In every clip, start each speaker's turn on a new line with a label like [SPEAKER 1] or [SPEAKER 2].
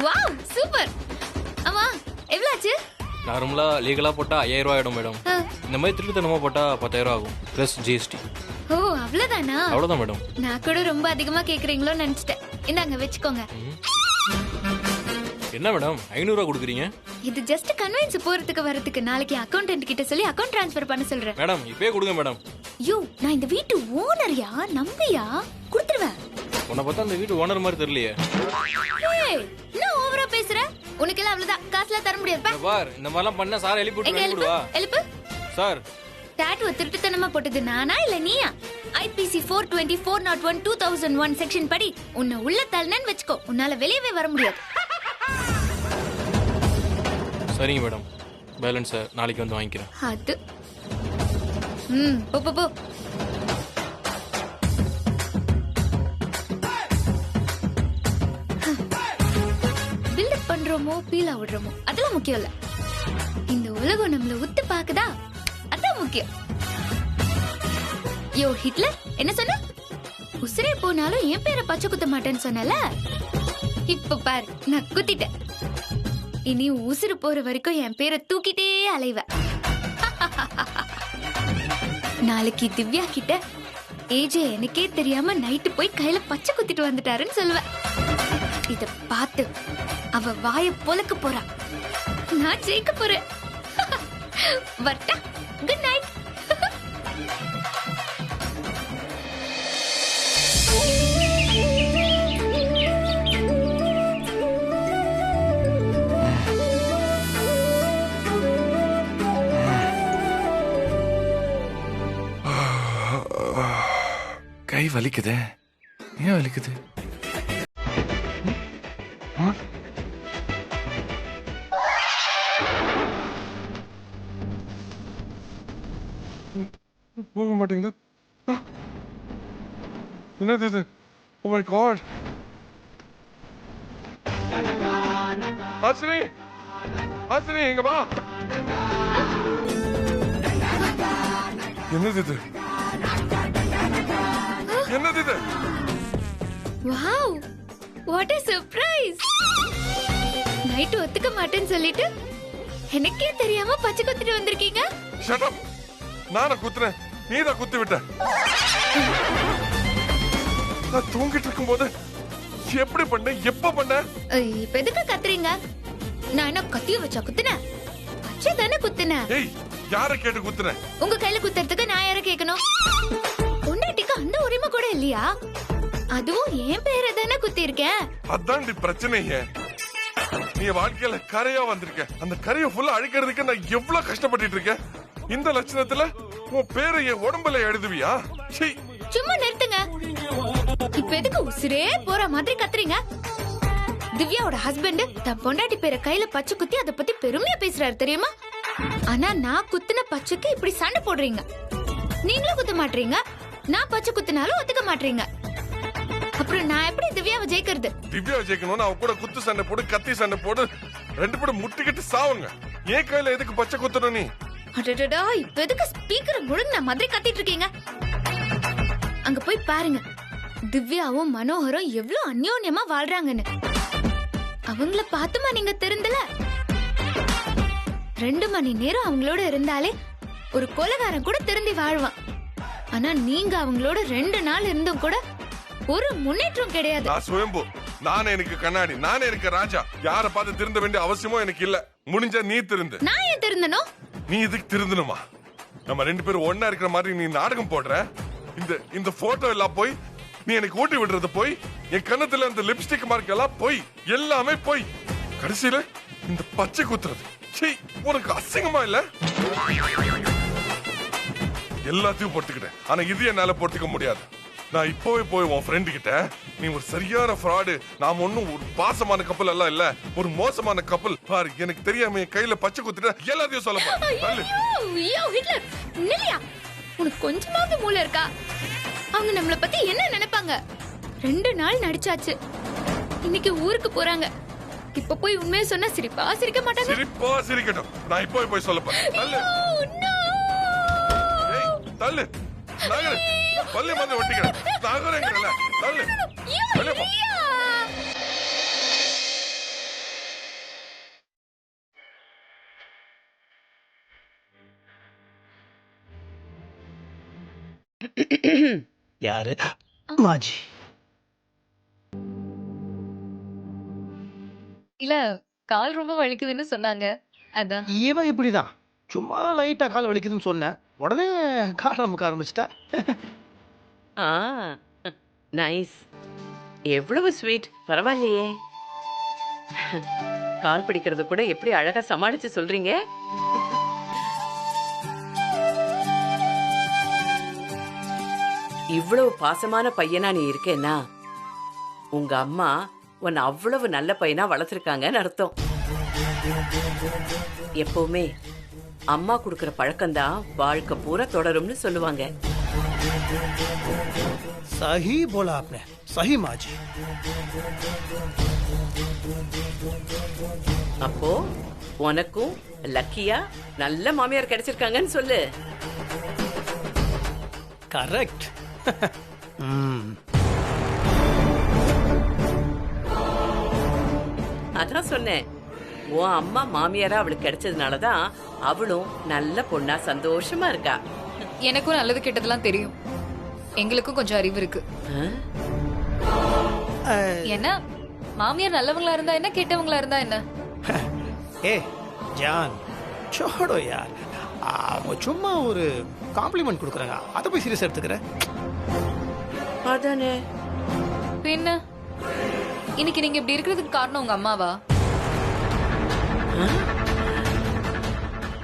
[SPEAKER 1] Wow super. ஆமா எவ்வளவு ஆச்சு?
[SPEAKER 2] நார்மலா லீகலா போட்டா 5000 ரூபாய் ஆயிடும் மேடம். இந்த மாதிரி திருட்டுத்தனமா போட்டா 10000 ஆகும் பிளஸ் ஜிஎஸ்டி.
[SPEAKER 1] ஓ அவ்வளவுதானா?
[SPEAKER 2] அவ்வளவுதான் மேடம்.
[SPEAKER 1] நான் கூட ரொம்ப அதிகமா கேக்குறீங்களோ நினைச்சிட்டேன். இந்தாங்க வெச்சுக்கோங்க.
[SPEAKER 2] என்ன மேடம் 500 ரூபாய் கொடுக்குறீங்க?
[SPEAKER 1] இது ஜஸ்ட் கன்வென்ஸ் போறதுக்கு வரதுக்கு. நாளைக்கு அக்கவுண்டன்ட் கிட்ட சொல்லி அக்கவுண்ட் ட்ரான்ஸ்ஃபர் பண்ண சொல்றேன்.
[SPEAKER 2] மேடம் இப்பவே கொடுங்க மேடம்.
[SPEAKER 1] யோ நான் இந்த வீட்டு ஓனர்யா, நம்பியா? கொடுத்துருவேன்.
[SPEAKER 2] உன்னை பார்த்தா அந்த வீட்டு ஓனர் மாதிரி தெரியலையே.
[SPEAKER 1] ஏய் என்ன ஓவரா பேசுற? உனக்கு எல்லாம் அவ்வளவுதான், காசுல தர முடியாது.
[SPEAKER 2] இந்த பார் இந்த மாதிரிலாம் பண்ணா சார் எழுப்பி விட்டு வெளிய விடுவா.
[SPEAKER 1] எழுப்பு.
[SPEAKER 2] சார்
[SPEAKER 1] டாட்டூ திருட்டுத்தனமா போட்டது நானா இல்ல நீயா? ஐபிசி 420 401 2001 செக்ஷன் படி உன்னை உள்ள தள்ளனன்னு வெச்சுக்கோ, உன்னால வெளியவே வர முடியாது.
[SPEAKER 2] சரிங்க மேடம், பேலன்ஸை நாளைக்கு வந்து வாங்கிக்கிறேன்.
[SPEAKER 1] அது போ போ போ. பில்டப் பண்றோமோ பீலா விடுறோமோ அதெல்லாம் முக்கியம் இல்ல. இந்த உலகம் நம்மள உத்து பாக்குதா, அதான் முக்கியம். யோ ஹிட்லர் என்ன சொன்ன? உசிரே போனாலும் என் பேரை பச்சை குத்த மாட்டேன்னு சொன்னல. இப்ப பாரு நான் குத்திட்டேன். இனி உசுறு போற வரைக்கும் என் பேரை தூக்கிட்டே அலைவ. நாளைக்கு திவ்யா கிட்ட ஏஜே எனக்கே தெரியாம நைட்டு போய் கையில பச்சை குத்திட்டு வந்துட்டாருன்னு சொல்லுவேன். இத பார்த்து அவ வாய பொளக்க போறா. நான் ஜெயிக்க போறேன். வரட்டா? Good night.
[SPEAKER 3] கை வலிக்குதே. ஏன் வலிக்குது? போக மாட்டீங்களா? என்னது இது? Oh my God. Hasini, Hasini இங்க வா. என்னது இது? என்னது இது?
[SPEAKER 1] Wow what a surprise. நைட் ஒத்துக்க மாட்டேன்னு சொல்லிட்டு எனக்கே தெரியாம பச்சை குத்திட்டு வந்திருக்கீங்க.
[SPEAKER 3] Shut up. நானா குத்துறேன், நீதான் குத்தி விட்ட. நான் தூங்கிட்டு இருக்கும்போது எப்படி பண்ண, எப்ப பண்ண?
[SPEAKER 1] இப்ப எதுக்கு கத்துறீங்க? நான் என்ன கத்திய வச்சா குத்துனேன்? பச்சை தானே குத்துனேன்.
[SPEAKER 3] ஏய் யார கேட்டு குத்துறேன்?
[SPEAKER 1] உங்க கையில குத்துறதுக்கு நான் யார கேட்கணும்? பொண்டாட்டிக்கு அந்த உரிமை கூட இல்லையா? அதுவும் என் பேரை தானே குத்தி இருக்கேன்.
[SPEAKER 3] அதான் பிரச்சனையே. நீ வாழ்க்கையில கரையா வந்திருக்க. அந்த கரையை ஃபுல்லா அழிக்கிறதுக்கு நான் எவ்வளவு கஷ்டப்பட்டு இருக்கேன். இந்த லட்சணத்துல உன் பேரை என் உடம்புல எழுதுவியா?
[SPEAKER 1] சும்மா நிறுத்துங்க. இப்ப எதுக்கு உசிரே போற மாதிரி கத்துறீங்க? திவ்யாவோட ஹஸ்பண்ட் தன் பொண்டாட்டி பேரை கையில பச்சை குத்தி அதை பத்தி பெருமையா பேசுறாரு தெரியுமா? ஆனா நான் குத்துன பச்சைக்கு இப்படி சண்டை போடுறீங்க. நீங்களும் குத்த மாட்டீங்க, நான் பச்சை குத்தினாலும் ஒத்துக்க மாட்டீங்க. அப்புறம் நான் எப்படி திவ்யாவை ஜெயிக்கிறது?
[SPEAKER 3] திவ்யாவை ஜெயிக்கணும்னு அவ கூட குத்து சண்டை போடு, கத்தி சண்டை போடு, ரெண்டு பேரும் முட்டிக்கிட்டு சாவுங்க. ஏன் கையில எதுக்கு பச்சை குத்தணும் நீ?
[SPEAKER 1] அடடடா, இப்ப எதுக்கு ஸ்பீக்கரை முழுங்க மாதிரி கத்திட்டு இருக்கீங்க? அங்க போய் பாருங்க, திவ்யாவும் மனோகரும் எவ்வளவு அந்யோன்யமா வாழ்றாங்கன்னு. அவங்கள பார்த்துமா நீங்க தெரிந்தல? 2 மணி நேரம் அவங்களோட இருந்தாலே ஒரு கொலைகாரன் கூட திருந்தி வாழ்வான். ஆனா நீங்க அவங்களோட 2 நாள் இருந்தும் கூட ஒரு முன்னேற்றம் கிடையாது.
[SPEAKER 3] நான் சுயம்பு, நானே எனக்கு கண்ணாடி, நானே எனக்கு ராஜா. யார பார்த்து திருந்த வேண்டிய அவசியமோ எனக்கு இல்ல. முடிஞ்சா நீ திருந்து.
[SPEAKER 1] நான் ஏன் திருந்தணும்?
[SPEAKER 3] நீ இதுக்கு திருந்தணுமா? நம்ம 2 பேரும் ஒன்னா இருக்கிற மாதிரி நீ நாடகம் போடுற. இந்த போட்டோ எல்லாம் போய், நீ எனக்கு ஊட்டி விடுறது போய், என் கண்ணத்துல இந்த லிப்ஸ்டிக் மார்க் எல்லாம் போய், எல்லாமே போய், கடைசியில இந்த பச்சை குத்துறது. உனக்கு அசிங்கமா இல்ல? எல்லாத்தையும் போட்டுக்கிட்டேன், ஆனா இது என்னால போட்டுக்க முடியாது. நான் இப்பவே போய் உன் ஃப்ரெண்டு கிட்ட, நீ ஒரு சரியான ஃப்ராடு, நாம ஒன்னும் ஒரு பாசமான கப்பல் எல்லாம் இல்ல, ஒரு மோசமான கப்பல் பாரு, எனக்கு தெரியாம என் கையில பச்சை குத்துட்ட எல்லாத்தையும் சொல்ல போறேன்.
[SPEAKER 1] உனக்கு கொஞ்சமாவது மூளை இருக்கா? அவங்க நம்மள பத்தி என்ன நினைப்பாங்க? 2 நாள் நடிச்சாச்சு, இன்னைக்கு ஊருக்கு போறாங்க. இப்ப போய் உண்மையை சொன்னா சிரிப்பா சிரிக்க மாட்டாங்க?
[SPEAKER 3] சிரிப்பா சிரிக்கட்டும், நான் இப்பவே போய் சொல்ல போறேன். தள்ளு நகரு, பள்ளி மாதிரி ஒட்டிக்கிறேன். நகருங்கல தள்ளு.
[SPEAKER 4] யாரு மாஜி?
[SPEAKER 5] இல்ல கால் ரொம்ப வலிக்குதுன்னு சொன்னாங்க. அதான்.
[SPEAKER 4] இவன் இப்படிதான் சும்மா லைட்டா கால் வலிக்குதுன்னு சொன்னேன், உடனே கால் நமக்கு ஆரம்பிச்சிட்டா.
[SPEAKER 6] ஆ நைஸ். எவ்வளவு ஸ்வீட். பரவாயில்லையே. கால் பிடிக்கிறது கூட எப்படி அழகா சமாளிச்சு சொல்றீங்க. இவ்வளவு பாசமான பையனா நீ இருக்கேன்னா உங்க அம்மா உன்னை அவ்வளவு நல்ல பையனா வளர்த்துருக்காங்கன்னு அர்த்தம். எப்பவுமே அம்மா கொடுக்கிற பழக்கம்தான் வாழ்க்கை பூரா தொடரும்னு சொல்லுவாங்க.
[SPEAKER 4] सही बोला आपने, सही माजी.
[SPEAKER 6] அப்போ உனக்கும் லக்கியா நல்ல மாமியார் கிடைச்சிருக்காங்கன்னு சொல்லு.
[SPEAKER 4] கரெக்ட்.
[SPEAKER 6] அதான் சொன்னேன், உன் அம்மா மாமியாரா அவளுக்கு கிடைச்சதுனாலதான் அவளும் நல்ல பொண்ணா சந்தோஷமா இருக்கா.
[SPEAKER 5] எனக்கும் நல்லது கெட்டதெல்லாம் தெரியும். எங்களுக்கும் கொஞ்சம் அறிவு இருக்கு. என்ன மாமியார் நல்லவங்களா இருந்தா என்ன, கெட்டவங்களா இருந்தா என்ன?
[SPEAKER 4] ஏ ஜான் छोड़ो यार, அவங்க சும்மா ஒரு காம்ப்ளிமெண்ட் கொடுக்குறாங்க, அதை போய் சீரியஸ் எடுத்துக்கிற.
[SPEAKER 6] அதானே.
[SPEAKER 5] பின்ன இன்னைக்கு நீங்க இப்படி இருக்கிறதுக்கு காரணம் உங்க அம்மாவா?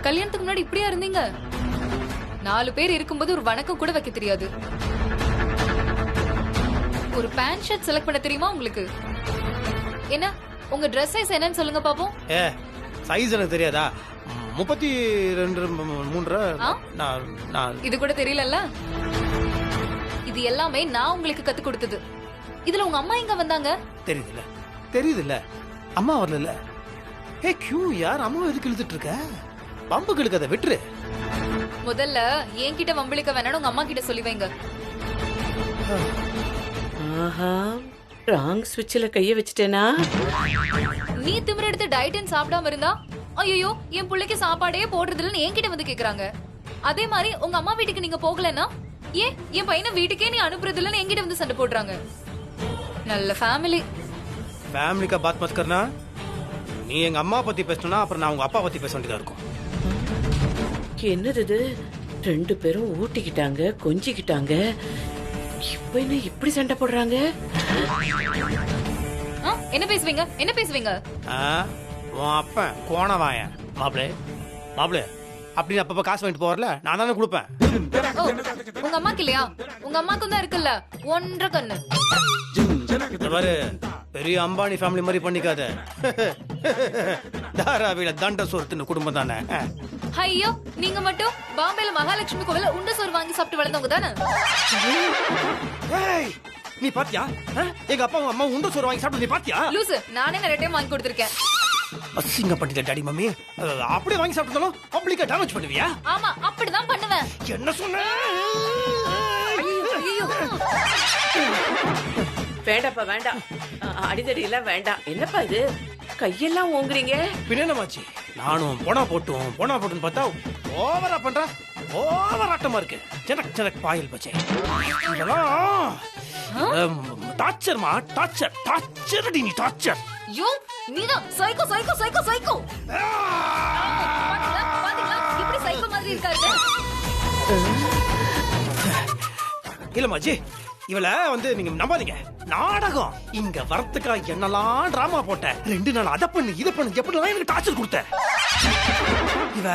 [SPEAKER 5] கல்யாணத்துக்கு முன்னாடி இப்படியா இருந்தீங்க? 4 பேர் இருக்கும்போது ஒரு வணக்கம் கூட வைக்க தெரியாது. ஒரு பேண்ட் ஷர்ட் செலக்ட் பண்ண தெரியுமா உங்களுக்கு? என்ன உங்க Dress சைஸ் என்னன்னு சொல்லுங்க பாப்போம்.
[SPEAKER 4] ஏ சைஸ் எனக்கு தெரியாதா? 32 3
[SPEAKER 5] இது கூட தெரியலல்ல. இது எல்லாமே நான் உங்களுக்கு கத்து கொடுத்தது. இதுல உங்க அம்மா எங்க வந்தாங்க?
[SPEAKER 4] தெரியுதுல்ல, அம்மா வரல. ஏ கியூ யார் அம்மா எதுக்கு இழுத்துட்டு இருக்க? பம்புக்கு இழுக்காத, விட்டுரு.
[SPEAKER 5] முதல்ல என்கிட்ட வம்பிழுக்க வேணாம், உங்க அம்மா கிட்ட சொல்லி வைங்க.
[SPEAKER 6] ஆஹா, ராங் ஸ்விட்ச்ல கைய வச்சிட்டேனா?
[SPEAKER 5] நீ திமிர எடுத்து டயட்னு சாப்பிடாம இருந்தா ஐயோ என் பிள்ளைக்கு சாப்பாடே போடுறது இல்லன்னு என்கிட்ட வந்து கேக்குறாங்க. அதே மாதிரி உங்க அம்மா வீட்டுக்கு நீங்க போகலன்னா ஏன் என் பையனை வீட்டுக்கே நீ அனுப்புறது இல்லன்னு என்கிட்ட வந்து சண்டை போடுறாங்க. நல்ல ஃபேமிலி.
[SPEAKER 4] ஃபேமிலி கா பாத் மத் கர்னா. நீ எங்க அம்மா பத்தி பேசணும்னா அப்புறம் நான் உங்க அப்பா பத்தி பேச வேண்டியதா இருக்கும்.
[SPEAKER 6] என்னது இது? 2 பேரும் ஊட்டிக்கிட்டாங்க, கொஞ்சிக்கிட்டாங்க. இப்ப என்ன இப்படி சண்டை போடுறாங்க?
[SPEAKER 5] என்ன பேசுவீங்க, என்ன பேசுவீங்க?
[SPEAKER 4] உன் அப்பன் கோணவாயன். மாப்பிளே அப்படின்னு அப்பப்ப காசு வாங்கிட்டு போறல, நான் தானே கொடுப்பேன்.
[SPEAKER 5] உங்க அம்மாக்கு இல்லையா? உங்க அம்மாக்கும் தான் இருக்குல்ல 1.5 கண்ணு.
[SPEAKER 4] பாரு, பெரிய அம்பானி ஃபேமிலி மாதிரி பண்ணிக்காத. தாராவில தண்ட சோறு குடும்பம் தானே.
[SPEAKER 5] ஐயோ நீங்க மட்டும் பாம்பேல மகாலட்சுமி கோவில உண்ட சோறு வாங்கி சாப்பிட்டு வளர்ந்தவங்க தானே.
[SPEAKER 4] நீ பாத்தியா? எங்க அப்பா அம்மா உண்ட சோறு வாங்கி சாப்பிட்டு நீ பாத்தியா?
[SPEAKER 5] லூசு, நானே நிறைய டைம் வாங்கி கொடுத்திருக்கேன்.
[SPEAKER 4] அசிங்க பண்ணிட்ட டாடி மம்மி. அப்படியே வாங்கி சாப்பிட்டாலும் பப்ளிக்கா டேமேஜ் பண்ணுவியா?
[SPEAKER 5] ஆமா, அப்படிதான் பண்ணுவேன்.
[SPEAKER 4] என்ன சொன்ன?
[SPEAKER 6] வேண்டாப்பா வேண்டாம், அடிதடி எல்லாம் வேண்டாம். என்னப்பா இது கையெல்லாம் ஓங்குறீங்க?
[SPEAKER 4] பின்னமாச்சு, நானும் போனா போட்டுன்னு பார்த்தா ஓவரா பண்ற, ஓவர் ஆட்டமா இருக்கு. ஜனக் ஜனக் பாயல் பச்சை. டார்ச்சர்மா, டார்ச்சர் டார்ச்சர் டி, நீ டார்ச்சர்.
[SPEAKER 5] யோ நீதான் சைக்கோ சைக்கோ சைக்கோ சைக்கோ. பாத்தீங்களா இப்படி சைக்கோ மாதிரி இருக்காரு.
[SPEAKER 4] இல்ல மாஜி, இவள வந்து நீங்க நம்பாதீங்க. நாடகம் இங்க வரத்துக்கா என்னெல்லாம் டிராமா போட்ட. 2 நாள் அதை பண்ணு இதை பண்ணு எப்படிலாம் எனக்கு டார்ச்சர் கொடுத்த. இவ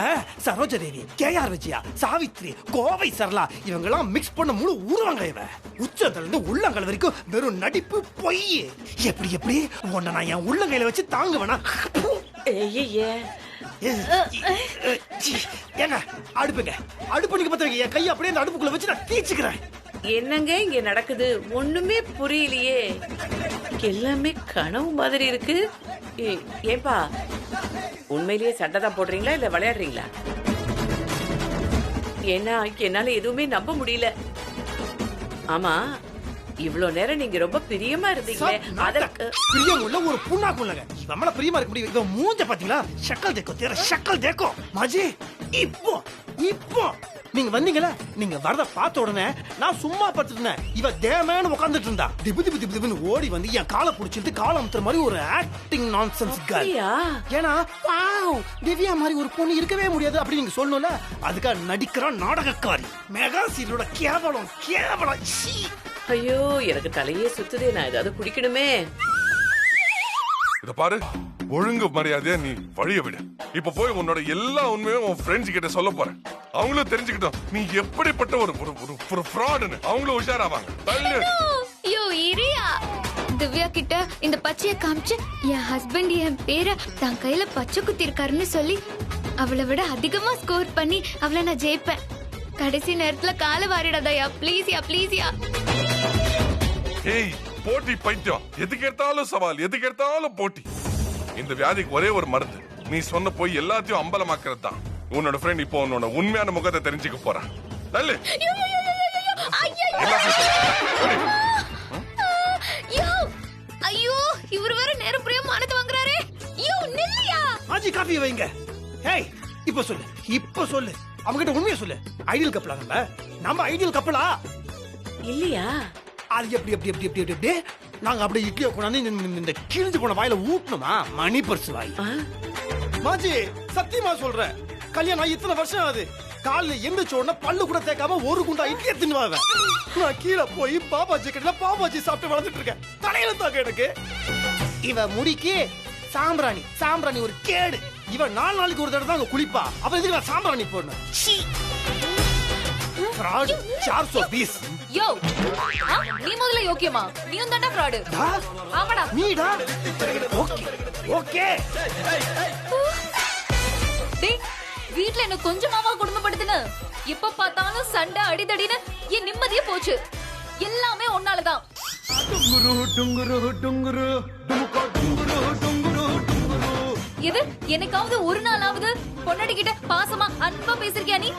[SPEAKER 4] சரோஜதேவி, கேஆர் விஜயா, சாவித்ரி, கோவை சரளா இவங்க எல்லாம் மிக்ஸ் பண்ண முழு ஊருவாங்க. இவ உச்சத்துல இருந்து உள்ளங்கால் வரைக்கும் வெறும் நடிப்பு பொய். எப்படி எப்படி உன்னை நான் என் உள்ளங்கையில வச்சு தாங்க வேணா. ஏங்க அடுப்புங்க, அடுப்பு நீங்க பத்த என் கையை அப்படியே அந்த அடுப்புக்குள்ள வச்சு நான் தீச்சுக்கிறேன்.
[SPEAKER 6] என்னங்க இங்க நடக்குது? ஒண்ணுமே புரியலையே. எல்லாமே கனவு மாதிரி இருக்கு. ஏன்பா உண்மையிலேயே சண்டை தான் போடுறீங்களா இல்ல விளையாடுறீங்களா? ஏன்னா என்னால எதுவுமே நம்ப முடியல. ஆமா, இவ்வளவு நேரம் நீங்க ரொம்ப பிரியமா இருந்தீங்களே, அதற்கு
[SPEAKER 4] பிரியம் உள்ள ஒரு புண்ணாக்குள்ளங்க. நம்மள பிரியமா இருக்க முடியும். இவன் மூஞ்ச பாத்தீங்களா? ஷக்கல் தேக்கோ, தேர ஷக்கல் தேக்கோ. மாஜி இப்போ இப்போ நீங்க வந்தீங்கல, நீங்க வரத பார்த்த உடனே நான் சும்மா படுத்துட்டு இருந்தேன். இவ தேமேன்னு உட்கார்ந்துட்டு இருந்தா. திபு திபு திபு திபுன்னு ஓடி வந்து என் காலை பிடிச்சிட்டு காலை அமுத்துற மாதிரி ஒரு ஆக்டிங் நான்சென்ஸ் கேர்ள்.
[SPEAKER 6] அப்படியா?
[SPEAKER 4] ஏன்னா வாவ் திவ்யா மாதிரி ஒரு பொண்ணு இருக்கவே முடியாது அப்படி நீங்க சொல்லணும்ல. அதுக்காக நடிக்கிற நாடகக்காரி. மெகா சீரியலோட கேவலம் கேவலம். சீ.
[SPEAKER 6] ஐயோ எனக்கு தலையே சுத்துதே, நான் ஏதாவது குடிக்கணுமே.
[SPEAKER 3] இத பாரு, ஒழுங்கு மரியாதையா நீ வழிய விடு. இப்ப போய் உன்னோட எல்லா உண்மையும் உன் ஃப்ரெண்ட்ஸ் கிட்ட சொல்ல போறேன். அவங்களும் தெரிஞ்சுக்கிட்டோம் நீ எப்படிப்பட்ட ஒரு ஃப்ராடுன்னு. அவங்களும் உஷாராவாங்க. தள்ளு.
[SPEAKER 1] ஐயோ இரியா. திவ்யா கிட்ட இந்த பச்சைய காமிச்சு என் ஹஸ்பண்ட் என் பேரை தன் கையில பச்சை குத்தி இருக்காருன்னு சொல்லி அவளை விட அதிகமா ஸ்கோர் பண்ணி அவளை நான் ஜெயிப்பேன். கடைசி நேரத்துல காலை வாரிடாதயா ப்ளீஸ்யா ப்ளீஸ்யா.
[SPEAKER 3] ஏய் போட்டி பைத்தியம், எதுக்கு எடுத்தாலும் சவால், எதுக்கு எடுத்தாலும் போட்டி. இந்த வியாதிக்கு ஒரே ஒரு மருந்து, நீ சொன்ன போய் எல்லாத்தையும் அம்பலமாக்குறது தான். உன்னோட ஃப்ரெண்ட் இப்போ உன்னோட உண்மையான முகத்தை தெரிஞ்சுக்க போறான். தள்ளு.
[SPEAKER 1] ஐயோ இவர் வேற நேரப்படியா மானத்தை வாங்குறாரே. ஐயோ நில்லையா.
[SPEAKER 4] ஆஜி காஃபி வைங்க. ஏய் இப்போ சொல்லு, இப்போ சொல்லு, அவங்க கிட்ட உண்மையை சொல்லு. ஐடியல் கப்பலா நம்ம ஐடியல் கப்பலா
[SPEAKER 6] இல்லையா?
[SPEAKER 4] அது எப்படி எப்படி எப்படி எப்படி எப்படி நாங்க அப்படியே இட்லியை கொண்டாந்து இந்த கிழிஞ்சு போன வாயில ஊட்டணுமா? மணி பர்ஸ் வாய். மாஜி சத்தியமா சொல்றேன், கல்யாணம் ஆகி இத்தனை வருஷம் ஆகுது. காலைல எந்திரிச்ச உடனே பல்லு கூட தேய்க்காம ஒரு குண்டா இட்லி எடுத்துன்னு நான் கீழே போய் பாபாஜி கடையில பாபாஜி சாப்பிட்டு வளர்ந்துட்டு இருக்கேன். தலையில தாக்க எனக்கு. இவ முடிக்கு சாம்பிராணி சாம்பிராணி ஒரு கேடு. இவ 4 நாளைக்கு ஒரு தடவை தான் அங்க குளிப்பா. அப்ப எதுக்கு நான் சாம்பிராணி போடணும்? ஃப்ராட் 420.
[SPEAKER 5] யோ நீ முதல்ல யோக்கியமா? நீயும் தாண்டா ஃப்ராடு. ஆமாடா
[SPEAKER 4] நீடா. Okay okay.
[SPEAKER 5] டேய் வீட்ல என்ன கொஞ்சமாவா குடும்பப்படுத்துன? எப்ப பார்த்தாலும் சண்டை அடிதடின்னு என் நிம்மதியே போச்சு. எல்லாமே ஒன்னாலதான். எது எனக்காவது ஒரு நாளாவது பொண்டாட்டி கிட்ட பாசமா அன்பா பேசிருக்கியா நீ?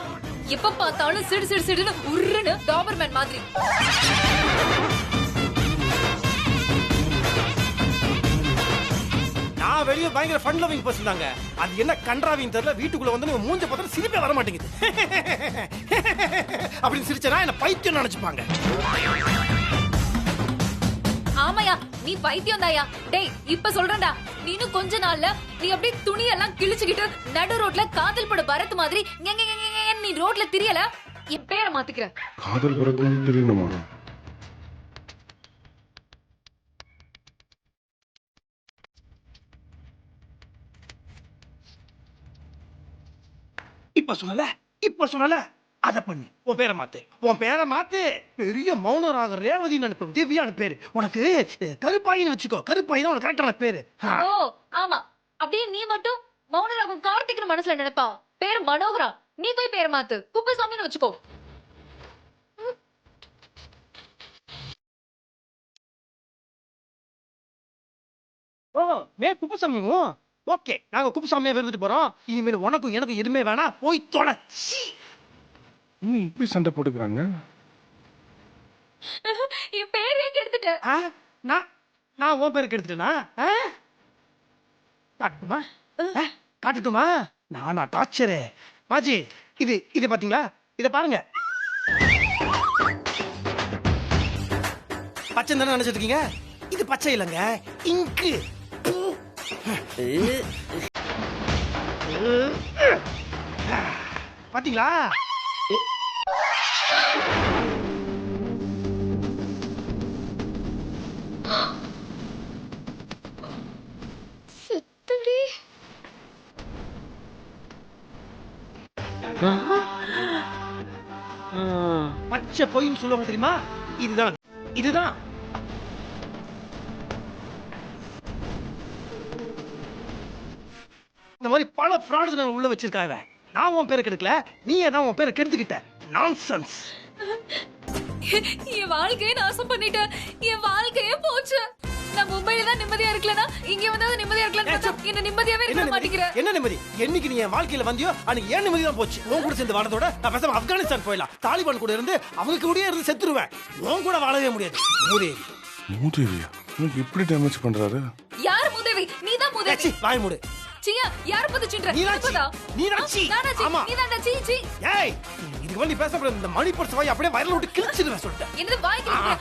[SPEAKER 5] எப்ப பார்த்தாலும் சிடு சிடு சிடுன்னு உருன்னு டாபர்மேன் மாதிரி.
[SPEAKER 4] நான் வெளியே பயங்கர ஃபன் லவிங் பர்சன் தாங்க. அது என்ன கன்றாவிங் தெரியல, வீட்டுக்குள்ள வந்து நீங்க மூஞ்ச பார்த்தா சிரிப்பே வர மாட்டேங்குது. அப்படின்னு சிரிச்சனா என்ன பைத்தியம் நினைச்சுப்பாங்க.
[SPEAKER 5] ஆமாயா நீ பைத்தியம் தாயா. டேய் இப்ப சொல்றேன்டா, நீனும் கொஞ்ச நாள்ல நீ அப்படியே துணியெல்லாம் கிழிச்சுக்கிட்டு நடு ரோட்ல காதல் பட பரத் மாதிரி நீ ரோட்ல திரியல. என் பேரை மாத்திக்கிற.
[SPEAKER 3] காதல் பரத் தெரியணுமா?
[SPEAKER 4] இப்ப சொன்னல அத பண்ணு. உன் பேரை மாத்து, உன் பேரை மாத்து. பெரிய மௌனராக ரேவதி அனுப்பு, திவ்யான்னு பேரு. உனக்கு கருப்பாயின்னு வச்சுக்கோ. கருப்பாயி தான் உனக்கு கரெக்டான பேரு.
[SPEAKER 5] ஓ ஆமா, அப்படியே நீ மட்டும் மௌனராகும் கார்த்திக்னு மனசுல நினைப்பா. பேரு மனோகரா. நீ போய் பேரை மாத்து, குப்பசாமின்னு வச்சுக்கோ.
[SPEAKER 4] ஓ மே குப்புசாமி. ஓகே நாங்க குப்புசாமியா இருந்துட்டு போறோம். இனிமேல் உனக்கும் எனக்கும் எதுவுமே வேணாம். போய் தொலை.
[SPEAKER 3] இப்படி சண்டை போட்டுக்கிறாங்க.
[SPEAKER 5] என் பேரே கெடுத்துட்ட.
[SPEAKER 4] நான் உன் பேருக்கு எடுத்துட்டேனா? காட்டுமா காட்டுட்டுமா? நானா டார்ச்சரு? மாஜி இது பாத்தீங்களா? இத பாருங்க. பச்சை தானே நினைச்சிட்டு இருக்கீங்க? இது பச்சை இல்லைங்க, இங்கு. பாத்தீங்களா?
[SPEAKER 1] செத்துடி.
[SPEAKER 4] பச்சை பொய்ன்னு சொல்லுவாங்க தெரியுமா? இதுதான் இந்த மாதிரி பல ஃப்ராட்ஸ் உள்ள வச்சிருக்காங்க. நான் உன் பேரை கெடுக்கல, நீயே தான் உன் பேரை கெடுத்துக்கிட்ட. நான்சென்ஸ்.
[SPEAKER 5] என் வாழ்க்கையே நாசம் பண்ணிட்டேன். என் வாழ்க்கையே போச்சு. நான் மும்பைல தான் நிம்மதியா இருக்கலனா இங்க வந்தா நிம்மதியா இருக்கலாம். என்ன நிம்மதியாவே இருக்க மாட்டேங்கிறேன்.
[SPEAKER 4] என்ன நிம்மதி? என்னைக்கு நீ என் வாழ்க்கையில வந்தியோ அன்னைக்கு ஏன் நிம்மதி தான் போச்சு. உன் கூட சேர்ந்து வாழறதோட நான் பேசாம ஆப்கானிஸ்தான் போயிடலாம். தாலிபான் கூட இருந்து அவங்க கூடயே இருந்து செத்துருவேன். உன் கூட வாழவே முடியாது. மூதேவி.
[SPEAKER 3] மூதேவியா? இப்படி டேமேஜ் பண்றாரு?
[SPEAKER 5] யார் மூதேவி? நீதான் மூதேவி.
[SPEAKER 4] வாய் மூடு.
[SPEAKER 5] சியா யார பத்தி சின்ற?
[SPEAKER 4] நீதான்.
[SPEAKER 5] ஆமா.
[SPEAKER 4] ஏய், இதுக்கு மேல நீ பேச முடியாது. இந்த மணி பர்ஸ் வாய் அப்படியே வயல்ல விட்டு கிழிச்சிடுவேன் சொல்லிட்டேன்.
[SPEAKER 5] என்னது வாய் கிழிக்கிற?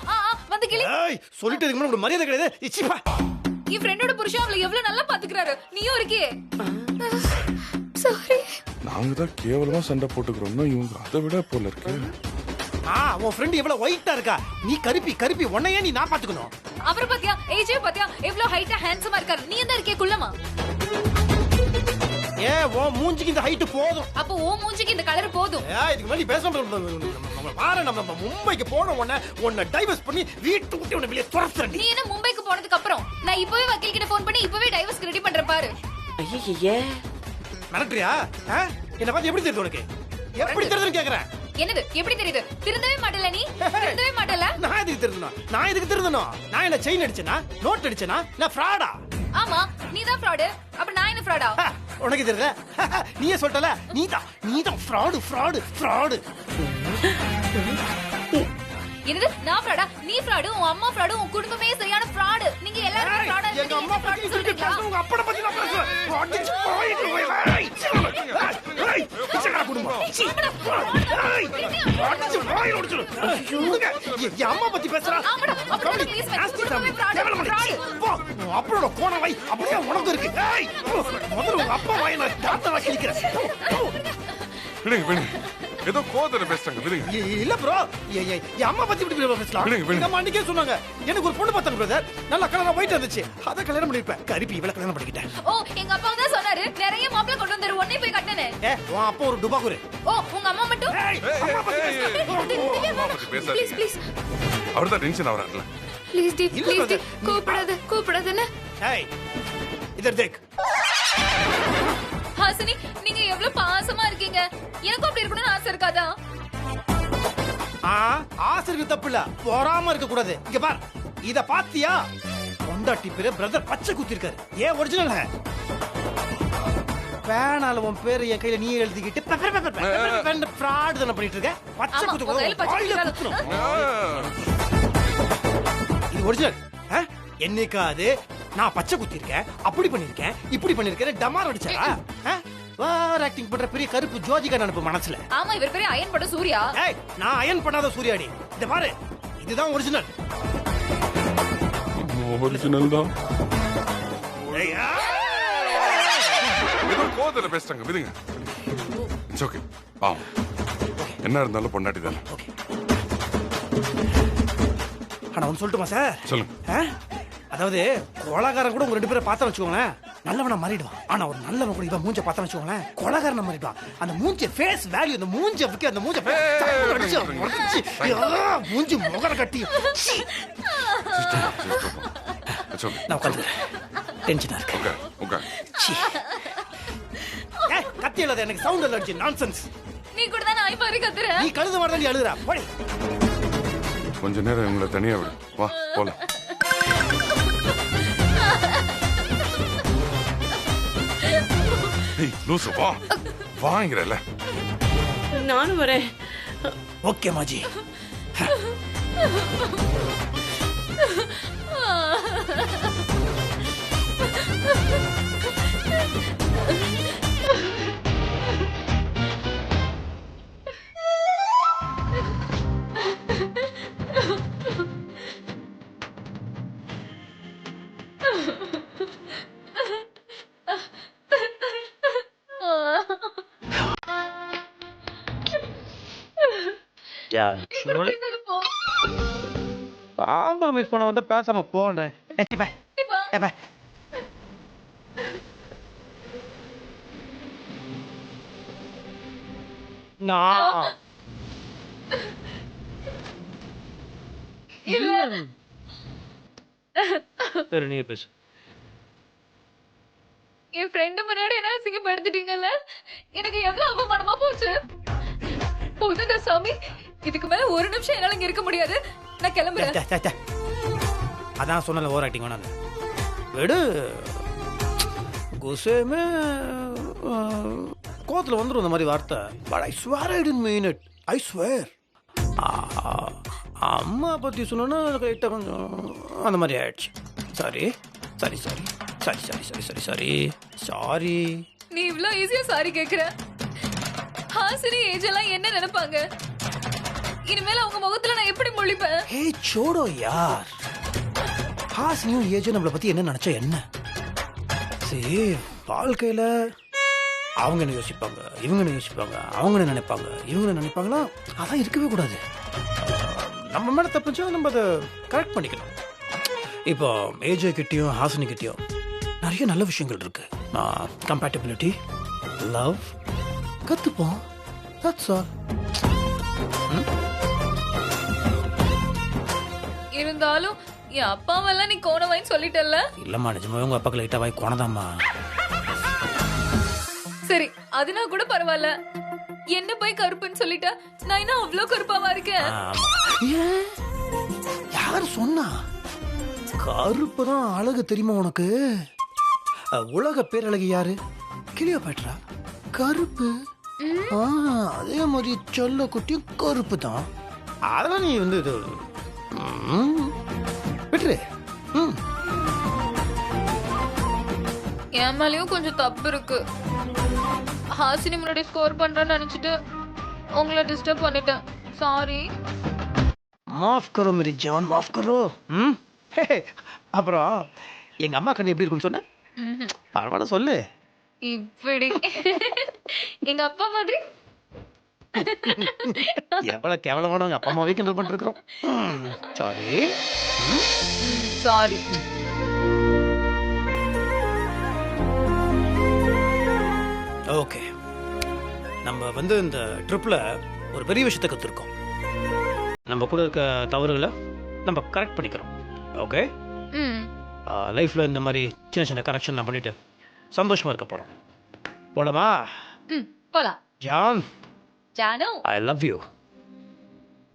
[SPEAKER 5] வந்து கிளி.
[SPEAKER 4] ஏய் சொல்லிட்டு இதுக்கு மேல உங்களுக்கு மரியாதை கிடையாது. இச்சிப்பா.
[SPEAKER 5] என் ஃப்ரெண்டோட புருஷன் அவளை எவ்வளவு நல்லா பாத்துக்கிறாரு. நீயும் இருக்கியே.
[SPEAKER 1] சாரி.
[SPEAKER 3] நாங்க தான் கேவலமா சண்டை போட்டுக்கிறோம்னா இவங்க அதை விட போல இருக்கு.
[SPEAKER 4] உன் ஃப்ரெண்ட் எவ்வளவு ஒயிட்டா இருக்கா. நீ கருப்பி உன்னையே நீ நான் பாத்துக்கணும்.
[SPEAKER 5] அப்புறம் பாத்தியா ஏஜே பாத்தியா எவ்வளவு ஹைட்டா ஹேண்ட்ஸமா இருக்காரு. நீ என்ன இருக்கே குள்ளமா.
[SPEAKER 4] உன் மூஞ்சிக்கு இந்த ஹைட் போதும்.
[SPEAKER 5] அப்போ ஓ மூஞ்சிக்கு இந்த கலர் போதும்.
[SPEAKER 4] இதுக்கு மேல நீ பேச நம்ம மும்பைக்கு போன உன்னை டைவர்ஸ் பண்ணி வீட்டு விட்டு உன்னை வெளியே துரத்துறேன்.
[SPEAKER 5] நீ என்ன மும்பைக்கு போனதுக்கு அப்புறம் நான் இப்பவே வக்கீல் கிட்ட போன் பண்ணி இப்பவே டைவர்ஸ் ரெடி பண்றேன் பாரு.
[SPEAKER 6] ஐயே
[SPEAKER 4] மிரட்டுறியா? என்ன பார்த்து எப்படி தெரியுது உனக்கு? எப்படி தெரியுதுன்னு கேக்குறேன்.
[SPEAKER 5] என்னது எப்படி தெரியுது? திருந்தவே மாட்டல நீ. திருந்தவே மாட்டல.
[SPEAKER 4] நான் எதுக்கு திருந்தணும்? நான் என்ன செயின் அடிச்சேனா? நோட் அடிச்சேனா? நான் ஃப்ராடா?
[SPEAKER 5] ஆமா நீ தான் ஃப்ராட். அப்ப நான் என்ன ஃப்ராடா?
[SPEAKER 4] உனக்கு தெரியல. நீயே சொல்லிட்டல. நீதான் ஃப்ராடு.
[SPEAKER 5] என்னது நான் ஃப்ராடா? நீ ஃப்ராடு, உன் அம்மா ஃப்ராடு, உன் குடும்பமே சரியான ஃப்ராடு. நீங்க எல்லாரும் ஃப்ராடா
[SPEAKER 4] எங்க அம்மா பத்தி சொல்றீங்களா? உங்க அப்பா பத்தி நான் பேசுறேன். அடிச்சு போயிட்டு போய். சீக்கிரம் குடும்பம். அடிச்சு போய் ஓடிச்சு. என் அம்மா பத்தி பேசுறா.
[SPEAKER 5] அப்படி
[SPEAKER 4] அப்பளோட கோண வை அப்படியே உனக்கு இருக்கு. முதல்ல உங்க அப்பா வாயை நான் தாத்தா கிழிக்கிறேன்.
[SPEAKER 3] ஏதோ கோதரை பேசுறாங்க விடுங்க.
[SPEAKER 4] இல்ல ப்ரோ, என் அம்மா பத்தி இப்படி பேசலாம். எங்க அம்மா அன்னைக்கே சொன்னாங்க எனக்கு ஒரு பொண்ணு பார்த்தாங்க பிரதர். நல்ல கலரா ஒயிட் இருந்துச்சு. அத கல்யாணம் பண்ணிருப்பேன். கருப்பி இவள கல்யாணம் பண்ணிக்கிட்டேன்.
[SPEAKER 5] ஓ எங்க அப்பா தான் சொன்னாரு நிறைய மாப்பிள்ளை கொண்டு வந்தாரு உடனே போய் கட்டனே.
[SPEAKER 4] உன் அப்பா ஒரு டுபாக்குரு.
[SPEAKER 5] ஓ உங்க அம்மா மட்டும்.
[SPEAKER 1] ப்ளீஸ் ப்ளீஸ்
[SPEAKER 3] அவர்தான் டென்ஷன் ஆவறாங்கல.
[SPEAKER 1] ப்ளீஸ் டி கூப்பிடாதே.
[SPEAKER 4] ஏய் இதர் தேக்.
[SPEAKER 5] ஹாசினி நீங்க எவ்வளவு பாசமா இருக்கீங்க. எனக்கும் அப்படி இருக்கணும்னு ஆசை இருக்காதா?
[SPEAKER 4] ஆசை இருக்கு தப்பு இல்ல. பொறாம இருக்க கூடாது. இங்க பார் இத பாத்தியா? பொண்டாட்டி பேரு பிரதர் பச்சை குத்தி இருக்காரு. ஏன் ஒரிஜினல் பேனால உன் பேரு என் கையில நீ எழுதிக்கிட்டு ஃப்ராட் தான பண்ணிட்டு இருக்க. பச்சை குத்து இது ஒரிஜினல். என்னைக்காது நான் பச்சை குத்தி இருக்கேன், அப்படி பண்ணிருக்கேன், இப்படி பண்ணிருக்கேன் டமார் அடிச்சா? வார் ஆக்டிங் பண்ற பெரிய கருப்பு ஜோதிகா நினைப்பு மனசுல.
[SPEAKER 5] ஆமா இவர் பேரு அயன் பட சூர்யா.
[SPEAKER 4] நான் அயன் பண்ணாத சூர்யாடி. இந்த பாரு இதுதான் ஒரிஜினல்.
[SPEAKER 3] ஒரிஜினல் தான். ஏதோ கோதரை பேசுறாங்க விடுங்க. It's okay. என்ன இருந்தாலும் பொண்டாட்டி தானே.
[SPEAKER 4] ஆனா ஒன்னு சொல்லட்டுமா சார்?
[SPEAKER 3] சொல்லுங்க.
[SPEAKER 4] அதாவது கொலகாரன் கூட உங்க ரெண்டு பேரை பார்த்தா வச்சுக்கோங்களேன் நல்லவனா மாறிடுவான். ஆனா ஒரு நல்லவன் கூட இவன் மூஞ்ச பார்த்தா வச்சுக்கோங்களேன் கொலகாரனா மாறிடுவான். அந்த மூஞ்ச ஃபேஸ் வேல்யூ அந்த மூஞ்ச விக்க அந்த மூஞ்ச மூஞ்சி முகர கட்டி நான் உட்காந்து டென்ஷனா இருக்கேன். கத்தி இல்லாத எனக்கு சவுண்ட் அலர்ஜி நான்சென்ஸ்.
[SPEAKER 5] நீ கூட தான் நாய் பாரு கத்துற.
[SPEAKER 4] நீ கழுத மாதிரி நீ அழுகுறா. போடி.
[SPEAKER 3] கொஞ்ச நேரம் இவங்களை தனியா விடு. வா போலாம். லூசு வா வாங்கிறல.
[SPEAKER 6] நானும் வரேன்.
[SPEAKER 4] ஓகே மாஜி.
[SPEAKER 7] காம்ப்ரமைஸ் பண்ண வந்து பேசாம போனேன். சரி நீ பேசு.
[SPEAKER 5] என் ஃப்ரெண்ட் முன்னாடி என்ன அசிங்கப்படுத்திட்டீங்கல்ல. எனக்கு எவ்வளவு அவமானமா போச்சு. போதுடா சாமி. இதுக்கு மேல ஒரு நிமிஷம் என்னால இங்க இருக்க முடியாது. நான் கிளம்புறேன்.
[SPEAKER 4] அதான் சொன்னல ஓவர் ஆக்டிங் வேணாம். விடு. குசேமே கோத்துல வந்துரும் இந்த மாதிரி வார்த்தை. But I swear I didn't mean it. I swear. அம்மா பத்தி சொன்னா லைட்டா கொஞ்சம் அந்த மாதிரி ஆயிடுச்சு. Sorry sorry sorry sorry sorry sorry sorry sorry sorry.
[SPEAKER 5] நீ இவ்ளோ ஈஸியா சாரி கேக்குற. ஹாசினி ஏஜ் எல்லாம் என்ன நினைப்பாங்க? இனிமேல் அவங்க முகத்துல நான் எப்படி முழிப்பேன்?
[SPEAKER 4] ஹே சோடோ யார், ஹாசினியும் ஏஜும் நம்மளை பத்தி என்ன நினைச்சா என்ன? சரி, வாழ்க்கையில அவங்க என்ன யோசிப்பாங்க, இவங்க என்ன யோசிப்பாங்க, அவங்க என்ன நினைப்பாங்க, இவங்க என்ன நினைப்பாங்கன்னா அதான் இருக்கவே கூடாது. நம்ம மேல தப்புச்சா நம்ம அதை கரெக்ட் பண்ணிக்கணும். இப்போ ஏஜே கிட்டயும் ஹாசினி கிட்டயும் நிறைய நல்ல விஷயங்கள் இருக்கு. கம்பேட்டபிலிட்டி, லவ் கத்துப்போம். That's all.
[SPEAKER 5] இருந்தாலும் என் அப்பாவெல்லாம் நீ கோணவாயின்னு சொல்லிட்டல்ல?
[SPEAKER 4] இல்லம்மா, நிஜமாவே உங்க அப்பாக்கு லைட்டா வாய் கோணதாம்மா.
[SPEAKER 5] சரி, அதுனா கூட பரவாயில்ல. என்ன போய் கருப்புன்னு சொல்லிட்ட, நான் என்ன அவ்வளவு கருப்பாவா இருக்கேன்?
[SPEAKER 4] ஏன்? யார் சொன்னா? கருப்பு தான் அழகு தெரியுமா உனக்கு? உலக பேரழகு யாரு? கிளியோபாட்ரா. கருப்பு. அதே மாதிரி சொல்ல குட்டியும் கருப்பு தான். அதெல்லாம் நீ வந்து இது விட்டுரு.
[SPEAKER 5] என் மேலயும் கொஞ்சம் தப்பு இருக்கு. ஹாசினி முன்னாடி ஸ்கோர் பண்றேன்னு நினைச்சிட்டு உங்களை டிஸ்டர்ப் பண்ணிட்டேன். சாரி.
[SPEAKER 4] மாஃப் கரோ மேரி ஜான், மாஃப் கரோ. அப்புறம் எங்க அம்மா கண்ணு எப்படி இருக்குன்னு சொன்ன? பரவாயில்ல சொல்லு.
[SPEAKER 5] இப்படி எங்க அப்பா மாதிரி.
[SPEAKER 4] எவ்வளவு கேவலமான அப்பா அம்மாவே கிண்டல் பண்ணிருக்கிறோம். Sorry
[SPEAKER 5] sorry.
[SPEAKER 4] ஓகே, நம்ம வந்து இந்த ட்ரிப்ல ஒரு பெரிய விஷயத்தை கற்றுருக்கோம். நம்ம கூட இருக்க தவறுகளை நம்ம கரெக்ட் பண்ணிக்கிறோம். ஓகே, லைஃப்ல இந்த மாதிரி சின்ன சின்ன கரெக்ஷன்லாம் பண்ணிட்டு சந்தோஷமா இருக்க போறோம். போலாமா?
[SPEAKER 5] போலாம்.
[SPEAKER 4] ஜான்,
[SPEAKER 5] ஜானு,
[SPEAKER 4] I love you.